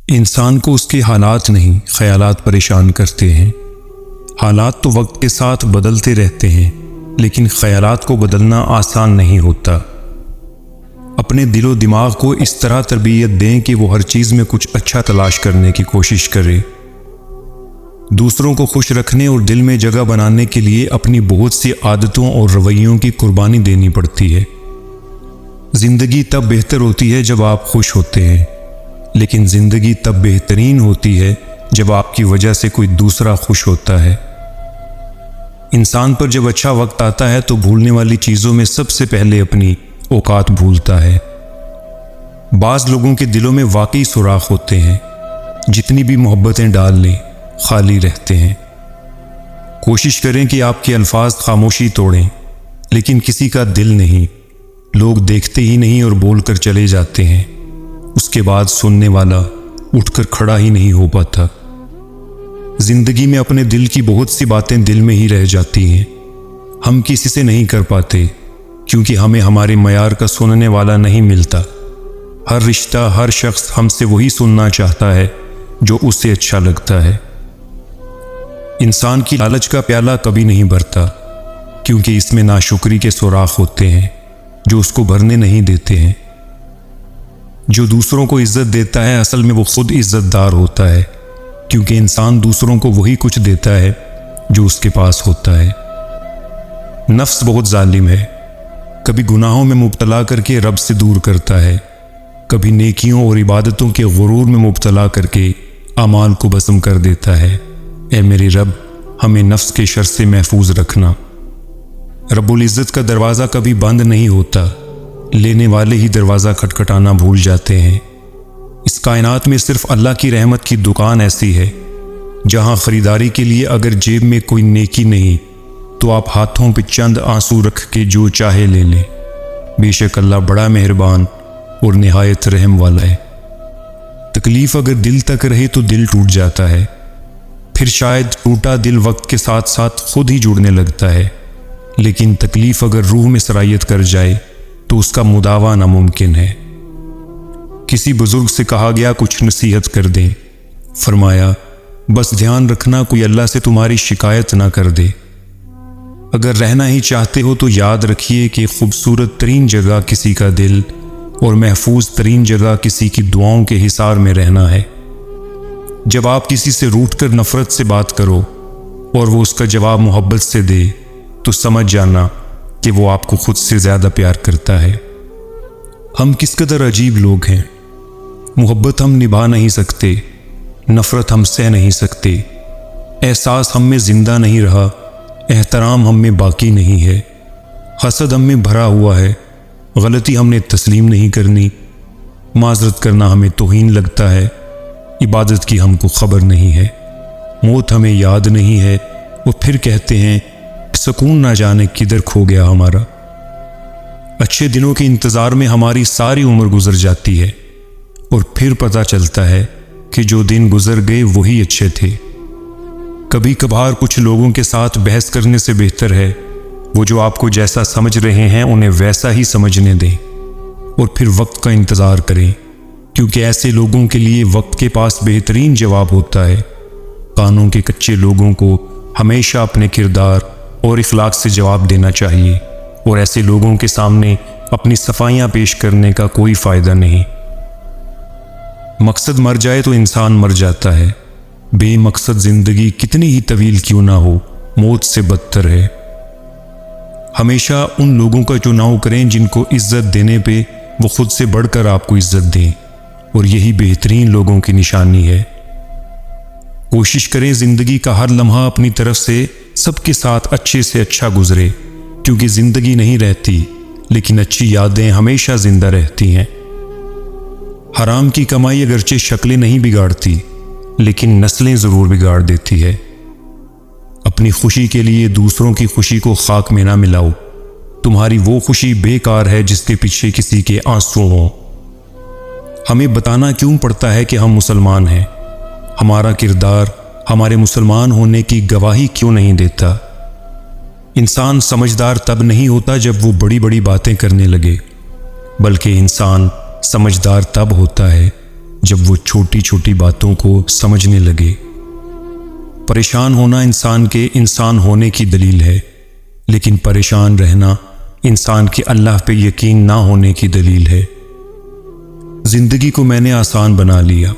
انسان کو اس کے حالات نہیں، خیالات پریشان کرتے ہیں۔ حالات تو وقت کے ساتھ بدلتے رہتے ہیں، لیکن خیالات کو بدلنا آسان نہیں ہوتا۔ اپنے دل و دماغ کو اس طرح تربیت دیں کہ وہ ہر چیز میں کچھ اچھا تلاش کرنے کی کوشش کرے۔ دوسروں کو خوش رکھنے اور دل میں جگہ بنانے کے لیے اپنی بہت سی عادتوں اور رویوں کی قربانی دینی پڑتی ہے۔ زندگی تب بہتر ہوتی ہے جب آپ خوش ہوتے ہیں، لیکن زندگی تب بہترین ہوتی ہے جب آپ کی وجہ سے کوئی دوسرا خوش ہوتا ہے۔ انسان پر جب اچھا وقت آتا ہے تو بھولنے والی چیزوں میں سب سے پہلے اپنی اوقات بھولتا ہے۔ بعض لوگوں کے دلوں میں واقعی سوراخ ہوتے ہیں، جتنی بھی محبتیں ڈال لیں خالی رہتے ہیں۔ کوشش کریں کہ آپ کے الفاظ خاموشی توڑیں، لیکن کسی کا دل نہیں۔ لوگ دیکھتے ہی نہیں اور بول کر چلے جاتے ہیں، اس کے بعد سننے والا اٹھ کر کھڑا ہی نہیں ہو پاتا۔ زندگی میں اپنے دل کی بہت سی باتیں دل میں ہی رہ جاتی ہیں۔ ہم کسی سے نہیں کر پاتے کیونکہ ہمیں ہمارے معیار کا سننے والا نہیں ملتا۔ ہر رشتہ، ہر شخص ہم سے وہی سننا چاہتا ہے جو اسے اچھا لگتا ہے۔ انسان کی لالچ کا پیالہ کبھی نہیں بھرتا، کیونکہ اس میں ناشکری کے سوراخ ہوتے ہیں جو اس کو بھرنے نہیں دیتے ہیں۔ جو دوسروں کو عزت دیتا ہے اصل میں وہ خود عزت دار ہوتا ہے، کیونکہ انسان دوسروں کو وہی کچھ دیتا ہے جو اس کے پاس ہوتا ہے۔ نفس بہت ظالم ہے، کبھی گناہوں میں مبتلا کر کے رب سے دور کرتا ہے، کبھی نیکیوں اور عبادتوں کے غرور میں مبتلا کر کے اعمال کو بسم کر دیتا ہے۔ اے میرے رب، ہمیں نفس کے شر سے محفوظ رکھنا۔ رب العزت کا دروازہ کبھی بند نہیں ہوتا، لینے والے ہی دروازہ کھٹکھٹانا بھول جاتے ہیں۔ اس کائنات میں صرف اللہ کی رحمت کی دکان ایسی ہے جہاں خریداری کے لیے اگر جیب میں کوئی نیکی نہیں تو آپ ہاتھوں پہ چند آنسو رکھ کے جو چاہے لے لیں۔ بے شک اللہ بڑا مہربان اور نہایت رحم والا ہے۔ تکلیف اگر دل تک رہے تو دل ٹوٹ جاتا ہے، پھر شاید ٹوٹا دل وقت کے ساتھ ساتھ خود ہی جڑنے لگتا ہے، لیکن تکلیف اگر روح میں سرایت کر جائے تو اس کا مداوع ناممکن ہے۔ کسی بزرگ سے کہا گیا کچھ نصیحت کر دیں، فرمایا بس دھیان رکھنا کوئی اللہ سے تمہاری شکایت نہ کر دے۔ اگر رہنا ہی چاہتے ہو تو یاد رکھیے کہ خوبصورت ترین جگہ کسی کا دل اور محفوظ ترین جگہ کسی کی دعاؤں کے حصار میں رہنا ہے۔ جب آپ کسی سے روٹھ کر نفرت سے بات کرو اور وہ اس کا جواب محبت سے دے تو سمجھ جانا کہ وہ آپ کو خود سے زیادہ پیار کرتا ہے۔ ہم کس قدر عجیب لوگ ہیں، محبت ہم نبھا نہیں سکتے، نفرت ہم سہ نہیں سکتے، احساس ہم میں زندہ نہیں رہا، احترام ہم میں باقی نہیں ہے، حسد ہم میں بھرا ہوا ہے، غلطی ہم نے تسلیم نہیں کرنی، معذرت کرنا ہمیں توہین لگتا ہے، عبادت کی ہم کو خبر نہیں ہے، موت ہمیں یاد نہیں ہے، اور پھر کہتے ہیں سکون نہ جانے کدھر کھو گیا ہمارا۔ اچھے دنوں کے انتظار میں ہماری ساری عمر گزر جاتی ہے، اور پھر پتہ چلتا ہے کہ جو دن گزر گئے وہی اچھے تھے۔ کبھی کبھار کچھ لوگوں کے ساتھ بحث کرنے سے بہتر ہے وہ جو آپ کو جیسا سمجھ رہے ہیں انہیں ویسا ہی سمجھنے دیں، اور پھر وقت کا انتظار کریں، کیونکہ ایسے لوگوں کے لیے وقت کے پاس بہترین جواب ہوتا ہے۔ کانوں کے کچے لوگوں کو ہمیشہ اپنے کردار اور اخلاق سے جواب دینا چاہیے، اور ایسے لوگوں کے سامنے اپنی صفائیاں پیش کرنے کا کوئی فائدہ نہیں۔ مقصد مر جائے تو انسان مر جاتا ہے، بے مقصد زندگی کتنی ہی طویل کیوں نہ ہو موت سے بدتر ہے۔ ہمیشہ ان لوگوں کا چناؤ کریں جن کو عزت دینے پہ وہ خود سے بڑھ کر آپ کو عزت دیں، اور یہی بہترین لوگوں کی نشانی ہے۔ کوشش کریں زندگی کا ہر لمحہ اپنی طرف سے سب کے ساتھ اچھے سے اچھا گزرے، کیونکہ زندگی نہیں رہتی لیکن اچھی یادیں ہمیشہ زندہ رہتی ہیں۔ حرام کی کمائی اگرچہ شکلیں نہیں بگاڑتی لیکن نسلیں ضرور بگاڑ دیتی ہے۔ اپنی خوشی کے لیے دوسروں کی خوشی کو خاک میں نہ ملاؤ، تمہاری وہ خوشی بیکار ہے جس کے پیچھے کسی کے آنسو ہوں۔ ہمیں بتانا کیوں پڑتا ہے کہ ہم مسلمان ہیں؟ ہمارا کردار ہمارے مسلمان ہونے کی گواہی کیوں نہیں دیتا؟ انسان سمجھدار تب نہیں ہوتا جب وہ بڑی بڑی باتیں کرنے لگے، بلکہ انسان سمجھدار تب ہوتا ہے جب وہ چھوٹی چھوٹی باتوں کو سمجھنے لگے۔ پریشان ہونا انسان کے انسان ہونے کی دلیل ہے، لیکن پریشان رہنا انسان کے اللہ پہ یقین نہ ہونے کی دلیل ہے۔ زندگی کو میں نے آسان بنا لیا،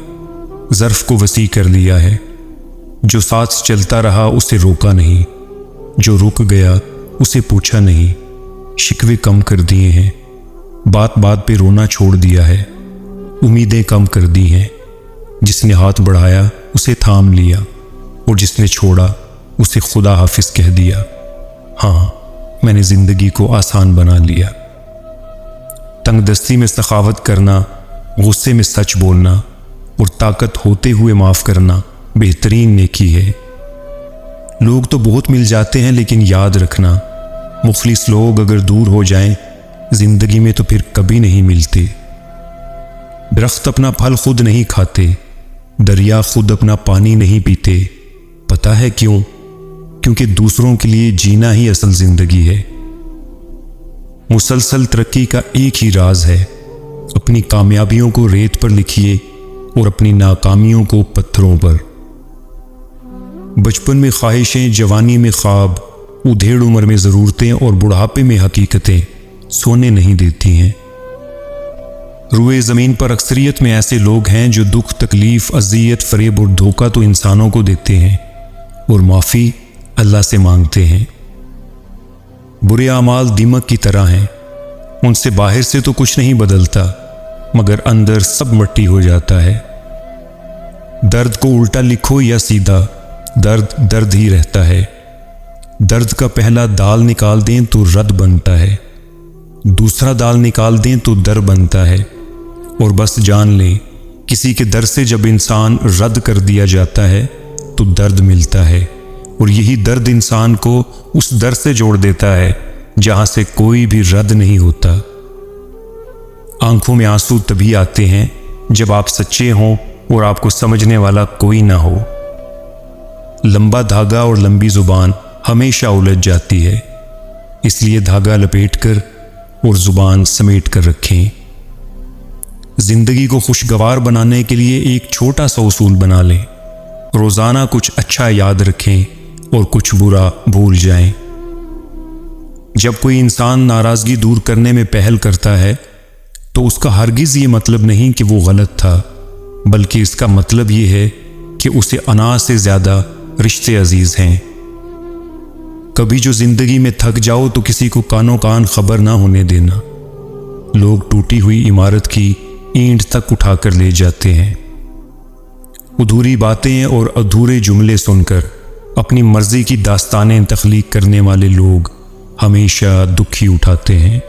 ظرف کو وسیع کر لیا ہے۔ جو ساتھ چلتا رہا اسے روکا نہیں، جو رک گیا اسے پوچھا نہیں۔ شکوے کم کر دیے ہیں، بات بات پہ رونا چھوڑ دیا ہے۔ امیدیں کم کر دی ہیں، جس نے ہاتھ بڑھایا اسے تھام لیا، اور جس نے چھوڑا اسے خدا حافظ کہہ دیا۔ ہاں، میں نے زندگی کو آسان بنا لیا۔ تنگ دستی میں سخاوت کرنا، غصے میں سچ بولنا اور طاقت ہوتے ہوئے معاف کرنا بہترین نیکی ہے۔ لوگ تو بہت مل جاتے ہیں، لیکن یاد رکھنا، مخلص لوگ اگر دور ہو جائیں زندگی میں تو پھر کبھی نہیں ملتے۔ درخت اپنا پھل خود نہیں کھاتے، دریا خود اپنا پانی نہیں پیتے۔ پتہ ہے کیوں؟ کیونکہ دوسروں کے لیے جینا ہی اصل زندگی ہے۔ مسلسل ترقی کا ایک ہی راز ہے، اپنی کامیابیوں کو ریت پر لکھیے اور اپنی ناکامیوں کو پتھروں پر۔ بچپن میں خواہشیں، جوانی میں خواب، ادھیڑ عمر میں ضرورتیں اور بڑھاپے میں حقیقتیں سونے نہیں دیتی ہیں۔ روئے زمین پر اکثریت میں ایسے لوگ ہیں جو دکھ، تکلیف، اذیت، فریب اور دھوکہ تو انسانوں کو دیتے ہیں اور معافی اللہ سے مانگتے ہیں۔ برے اعمال دیمک کی طرح ہیں، ان سے باہر سے تو کچھ نہیں بدلتا، مگر اندر سب مٹی ہو جاتا ہے۔ درد کو الٹا لکھو یا سیدھا، درد درد ہی رہتا ہے۔ درد کا پہلا دال نکال دیں تو رد بنتا ہے، دوسرا دال نکال دیں تو در بنتا ہے، اور بس جان لیں کسی کے در سے جب انسان رد کر دیا جاتا ہے تو درد ملتا ہے، اور یہی درد انسان کو اس در سے جوڑ دیتا ہے جہاں سے کوئی بھی رد نہیں ہوتا۔ آنکھوں میں آنسو تبھی آتے ہیں جب آپ سچے ہوں اور آپ کو سمجھنے والا کوئی نہ ہو۔ لمبا دھاگا اور لمبی زبان ہمیشہ الجھ جاتی ہے، اس لیے دھاگا لپیٹ کر اور زبان سمیٹ کر رکھیں۔ زندگی کو خوشگوار بنانے کے لیے ایک چھوٹا سا اصول بنا لیں، روزانہ کچھ اچھا یاد رکھیں اور کچھ برا بھول جائیں۔ جب کوئی انسان ناراضگی دور کرنے میں پہل کرتا ہے تو اس کا ہرگز یہ مطلب نہیں کہ وہ غلط تھا، بلکہ اس کا مطلب یہ ہے کہ اسے انا سے زیادہ رشتے عزیز ہیں۔ کبھی جو زندگی میں تھک جاؤ تو کسی کو کانوں کان خبر نہ ہونے دینا۔ لوگ ٹوٹی ہوئی عمارت کی اینٹ تک اٹھا کر لے جاتے ہیں۔ ادھوری باتیں اور ادھورے جملے سن کر اپنی مرضی کی داستانیں تخلیق کرنے والے لوگ ہمیشہ دکھ ہی اٹھاتے ہیں۔